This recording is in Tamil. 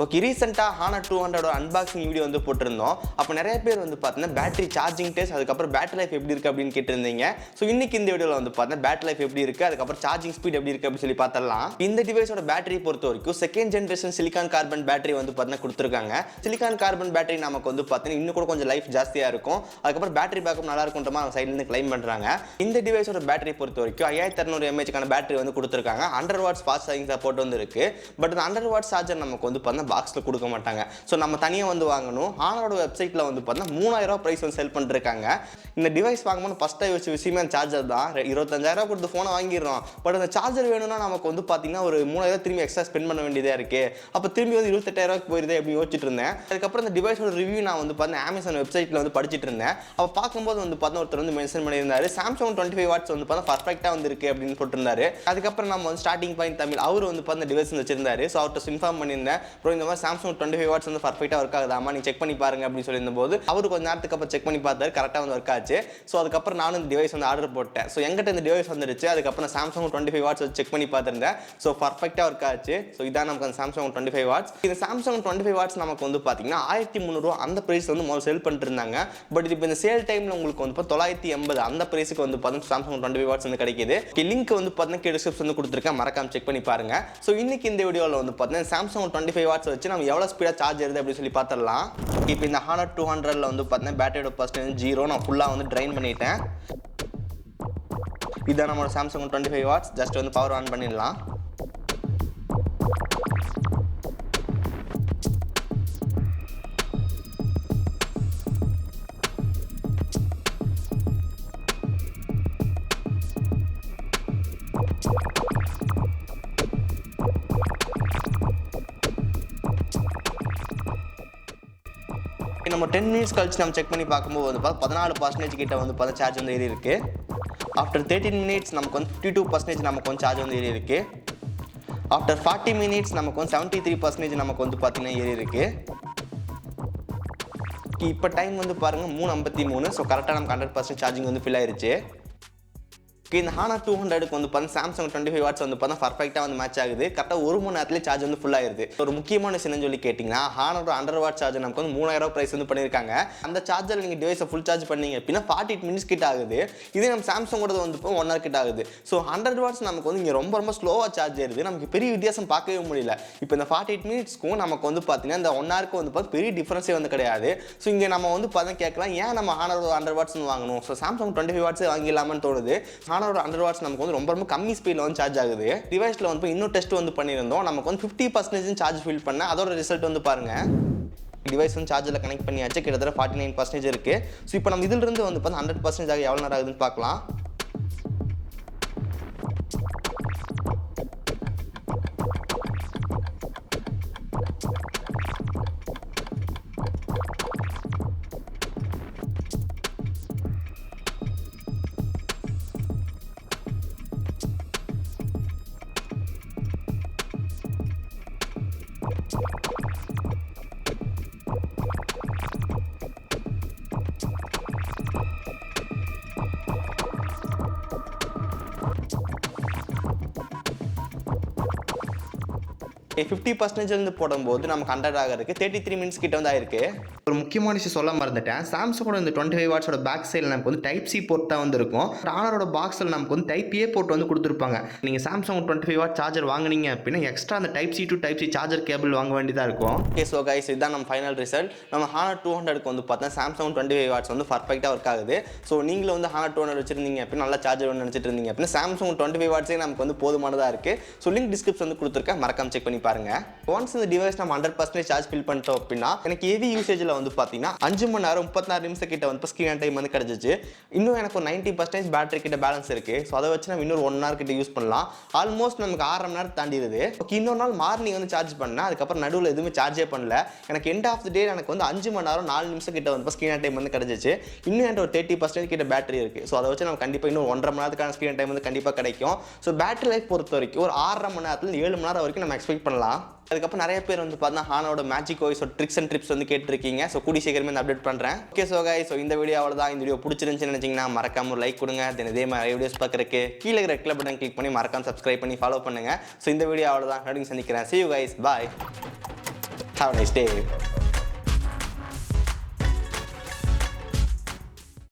ஓகே, ரீசெண்டாக HONOR 200 அன்பாக்சிங் வீடியோ வந்து போட்டிருந்தோம். அப்போ நிறைய பேர் வந்து பார்த்தீங்கன்னா பேட்டரி சார்ஜிங் டெஸ்ட், அதுக்கப்புறம் பேட்டரி லைஃப் எப்படி இருக்குது அப்படின்னு கேட்டிருந்தீங்க. ஸோ இன்னைக்கு இந்த வீடியோவில் வந்து பார்த்தீங்கன்னா பேட்டரி லைஃப் எப்படி இருக்குது, அதுக்கப்புறம் சார்ஜிங் ஸ்பீட் எப்படி இருக்குது அப்படின்னு சொல்லி பார்த்தலாம். இந்த டிவைஸோட பேட்டரி பொறுத்த வரைக்கும் second generation silicon carbon battery வந்து பார்த்தீங்கன்னா கொடுத்துருக்காங்க. சிலிகான் கார்பன் பேட்டரி நமக்கு வந்து பார்த்தீங்கன்னா இன்னும் கூட கொஞ்சம் லைஃப் ஜாஸ்தியாக இருக்கும். அதுக்கப்புறம் பேட்டரி பேக்கப் நல்லா இருக்குன்ற மாதிரி சைட்லேருந்து கிளைம் பண்ணுறாங்க. இந்த டிவைஸோட பேட்டரி பொறுத்த வரைக்கும் 5600 mAh பேட்டரி வந்து கொடுத்துருக்காங்க. 100 வாட்ஸ் ஃபாஸ்ட் சார்ஜிங் சப்போர்ட் வந்து இருக்கு. பட் அந்த 100 வாட்ஸ் சார்ஜர் நமக்கு வந்து பார்த்தீங்கன்னா பாக்ஸில் கொடுக்க மாட்டாங்க. ஸோ நம்ம தனியாக வந்து வாங்கணும். HONOR வெப்சைட்டில் வந்து பார்த்தீங்கன்னா 3000 ரூபா ப்ரைஸ் வந்து செல் பண்ணிருக்காங்க. இந்த டிவைஸ் வாங்கும்போது ஃபஸ்ட்டாக யோசிச்ச விஷயமே அந்த சார்ஜர் தான். 25000 கொடுத்து ஃபோனை வாங்கிடுறோம். பட் அந்த சார்ஜர் வேணும்னா நமக்கு வந்து பார்த்தீங்கன்னா ஒரு 3000 திரும்பி எக்ஸ்ட்ரா ஸ்பெண்ட் பண்ண வேண்டியதாக இருக்கு. அப்போ திரும்பி வந்து 28000 போயிருது அப்படின்னு யோசிச்சுட்டு இருந்தேன். அதுக்கப்புறம் இந்த டிவைஸோட ரிவ்யூ நான் வந்து பார்த்தீங்கன்னா Amazon வெப்சைட்டில் வந்து படிச்சுட்டு இருந்தேன். அப்போ பார்க்கும்போது வந்து பார்த்தீங்கன்னா ஒருத்தர் வந்து மென்ஷன் பண்ணியிருந்தாரு, சாம்சங் 25 வாட்ஸ் வந்து பார்த்தா பர்ஃபெக்டாக வந்து இருக்கு அப்படின்னு போட்டிருந்தாரு. அதுக்கப்புறம் நம்ம வந்து ஸ்டார்டிங் பாயிண்ட் தமிழ் அவர் வந்து பார்த்தீங்கன்னா டிவைஸ் வச்சிருந்தாரு. ஸோ அவர்கிட்ட இன்ஃபார்ம் பண்ணியிருந்தேன், ப்ரோ இந்த மாதிரி சாம்சங் 25 வாட்ஸ் வந்து பர்ஃபெக்டாக ஒர்க் ஆகுதாமா, நீ செக் பண்ணி பாருங்க அப்படின்னு சொல்லியிருந்தபோது அவர் கொஞ்சம் நேரத்துக்கு அப்புறம் செக் பண்ணி பார்த்தாரு, கரெக்டாக வந்து ஒர்க் ஆச்சு. ஸோ அதுக்கப்புறம் நானும் இந்த டிவைஸ் வந்து ஆர்டர் போட்டேன். ஸோ எங்கிட்ட இந்த டிவைஸ் வந்துருச்சு. அதுக்கப்புறம் சாம்சங் 25 வாட்ஸ் வச்சு செக் பண்ணி பார்த்துருந்தேன். ஸோ பர்ஃபெக்டாக ஒர்க் ஆச்சு. ஸோ இதான் நமக்கு அந்த சாம்சங் 25 வாட்ஸ். இந்த சாம்சங் 25 வாட்ஸ் நமக்கு வந்து பார்த்தீங்கன்னா 1300 ரூபா அந்த பிரைஸ் வந்து முதல்ல செல் பண்ணிட்டு இருந்தாங்க. பட் இப்போ இந்த சேல் டைமில் உங்களுக்கு வந்து 980 அந்த பிரைஸுக்கு வந்து பார்த்தீங்கன்னா சாம்சங் 25 வாட்ஸ் வந்து கிடைக்குது. லிங்க் வந்து பார்த்தீங்கன்னா டிஸ்கிரிப்ஷன் வந்து கொடுத்துருக்கேன், மறக்காம செக் பண்ணி பாருங்க. ஸோ இன்னைக்கு இந்த வீடியோவில் வந்து பார்த்தீங்கன்னா சாம்சங் 25 வாட்ஸ் வச்சு நம்ம எவ்வளோ ஸ்பீடாக சார்ஜ் ஏறுது அப்படின்னு சொல்லி பார்த்துடலாம். இப்போ இந்த HONOR 200ல வந்து பார்த்தீங்கன்னா பேட்டரியோட பர்சன்டேஜ் 0. நான் ஃபுல்லாக வந்து ட்ரைன் பண்ணிட்டேன். இதான் நம்மளோட சாம்சங் 25 வாட்ஸ். ஜஸ்ட் வந்து பவர் ஆன் பண்ணிடலாம். நம்ம 10 மினிட்ஸ் கழிச்சு நம்ம செக் பண்ணி பார்க்கும்போது வந்து 14% கிட்ட வந்து சார்ஜ் வந்து ஏறி இருக்கு. ஆஃப்டர் 13 மினிட்ஸ் நமக்கு வந்து 52% நமக்கு வந்து சார்ஜ் வந்து ஏறி இருக்கு. ஆஃப்டர் 40 மினிட்ஸ் நமக்கு வந்து 73% நமக்கு வந்து பார்த்தீங்கன்னா ஏறி இருக்கு. இப்போ டைம் வந்து பாருங்க 3:53. ஸோ கரெக்டாக நமக்கு 100% சார்ஜிங் வந்து ஃபில் ஆயிருச்சு. இந்த HONOR 200க்கு வந்து பார்த்தா சாம்சங் 25 வாட்ஸ் வந்து பார்த்தா பர்ஃபெக்டாக வந்து மேட்ச் ஆகுது. கரெக்டாக 1 மணி நேரத்துலேயே சார்ஜ் வந்து ஃபுல் ஆயிருது. ஒரு முக்கியமான விஷயம் சொல்லி கேட்டிங்கன்னா HONOR 100 வாட் சார்ஜர் நமக்கு வந்து 3000 ரூபா ப்ரைஸ் வந்து பண்ணியிருக்காங்க. அந்த சார்ஜர் நீங்கள் டிவைஸை ஃபுல் சார்ஜ் பண்ணீங்க அப்படின்னா 48 மினிட்ஸ் கிட்ட ஆகுது. இதே நம்ம சாம்சங் கூட வந்து 1 hour கிட்ட ஆகுது. ஸோ 100 வாட்ஸ் நமக்கு வந்து இங்கே ரொம்ப ஸ்லோவாக சார்ஜ் ஏறுது. நமக்கு பெரிய வித்தியாசம் பார்க்கவே முடியல. இப்போ இந்த 48 மினிட்ஸ்க்கும் நமக்கு வந்து பார்த்தீங்கன்னா இந்த 1 hourக்கு வந்து பார்த்தா பெரிய டிஃபரன்ஸே வந்து கிடையாது. ஸோ இங்கே நம்ம வந்து பார்த்தா கேட்கலாம், ஏன் நம்ம HONOR 100 வாட்ஸ் வாங்கணும்? ஸோ சாம்சங் 25 வாட்ஸ் வாங்கிடலாமான்னு தோணுது. HONOR 100 வாட்ஸ் நமக்கு வந்து ரொம்ப கம்மி ஸ்பீடில் வந்து சார்ஜ் ஆகுது. டிவைஸில் வந்து இன்னும் டெஸ்ட் வந்து பண்ணியிருந்தோம். நமக்கு வந்து 50% சார்ஜ் ஃபில் பண்ண அதோட ரிசல்ட் வந்து பாருங்க. டிவைஸ் வந்து சார்ஜில் கனெக்ட் பண்ணியாச்சு. கிட்டத்தட்ட 49% இருக்கு. ஸோ இப்போ நம்ம இதிலிருந்து வந்து பார்த்தா 100% ஆக எவ்வளோ நேரம் ஆகுதுன்னு பார்க்கலாம். ஓகே, 50% இருந்து போடும்போது நமக்கு 100 ஆகிறதுக்கு 33 மினிட்ஸ் கிட்ட வந்து ஆயிருக்கு. ஒரு முக்கியமான விஷயம் சொல்ல மறந்துட்டேன். சாம்சங்கோட இந்த 25 வாட்ஸோட பேக் சைடில் நமக்கு வந்து டைப் சி போர்ட் தான் வந்து இருக்கும். HONORோட பாக்ஸில் நமக்கு வந்து டைப் ஏ போர்ட் வந்து கொடுத்துருப்பாங்க. நீங்கள் சாம்சங் 25 வாட் சார்ஜர் வாங்குனீங்க அப்படின்னா எக்ஸ்ட்ரா அந்த type C to type C charger cable வாங்க வேண்டியதாக இருக்கும். ஓகே, ஸோ கைஸ் இதுதான் நம்ம ஃபைனல் ரிசல்ட். நம்ம HONOR 200க்கு வந்து பார்த்தா சாம்சங் 25 வாட்ஸ் வந்து பர்ஃபெக்டாக ஒர்க் ஆகுது. ஸோ நீங்களும் வந்து HONOR 200 வச்சிருந்தீங்க அப்படின்னா நல்லா சார்ஜர் வேணும்னு நினச்சிட்டு இருந்தீங்க அப்படின்னா சாம்சங் 25 வாட்ஸே நமக்கு வந்து போதுமானதாக இருக்குது. ஸோ லிங்க் டிஸ்கிரிப்ஷன் வந்து கொடுத்துருக்கேன், மறக்காம செக் பண்ணி பாருங்க. ஒன்ஸ் இந்த டிவைஸ் நம்ம 100% சார்ஜ் ஃபில் பண்ணிட்டோம் அப்படின்னா எனக்கு ஹெவி யூசேஜில் வந்து பார்த்தீங்கன்னா 5 மணி நேரம் 34 நிமிஷம் கிட்ட வந்து ஸ்க்ரீன் டைம் வந்து கிடச்சிச்சு. இன்னும் எனக்கு ஒரு 90% பேட்டரி கிட்ட பேலன்ஸ் இருக்கு. ஸோ அதை வச்சு நம்ம இன்னொரு 1 hour கிட்ட யூஸ் பண்ணலாம். ஆல்மோஸ்ட் நமக்கு 6 மணி நேரம் தாண்டிடுது. ஓகே, இன்னொரு நாள் மார்னிங் வந்து சார்ஜ் பண்ணேன். அதுக்கப்புறம் நடுவில் எதுவுமே சார்ஜே பண்ணல. எனக்கு எண்ட் ஆஃப் த டே எனக்கு வந்து 5 மணி நேரம் 4 நிமிஷம் கிட்ட வந்து ஸ்க்ரீன் டைம் வந்து கிடச்சிச்சு. இன்னும் என்கிட்ட ஒரு 30% கிட்ட பேட்டரி இருக்கு. ஸோ அதை வச்சு நம்ம கண்டிப்பாக இன்னும் 1.5 மணி நேரத்துக்கான ஸ்க்ரீன் டைம் வந்து கண்டிப்பாக கிடைக்கும். ஸோ பேட்டரி லைஃப் பொறுத்த வரைக்கும் ஒரு 6.5 மணி நேரத்துல 7 மணி நேரம் வரைக்கும் நம்ம எக்ஸ்பெக்ட் பண்ணலாம். அதுக்கப்புறம் நிறைய பேர் வந்து பார்த்தா HONORோட magic voice tricks and trips வந்து கேட்டிருக்கீங்க. ஸோ கூடி சீக்கிரமே இந்த அப்டேட் பண்ணுறேன். ஓகே, ஸோ கைஸ், ஸோ இந்த வீடியோ அவ்வளோதான். இந்த வீடியோ பிடிச்சிருந்துச்சுன்னு நினச்சிங்கன்னா மறக்காம ஒரு லைக் கொடுங்க. தென் இதே மாதிரி வீடியோஸ் பார்க்குறக்கு கீழே இருக்கிற ரெட் கலர் பட்டன் கிளிக் பண்ணி மறக்காம சப்ஸ்கிரைப் பண்ணி ஃபாலோ பண்ணுங்கள். ஸோ இந்த வீடியோ அவ்வளோதான். சந்திக்கிறேன். See you guys. Bye. Have nice day.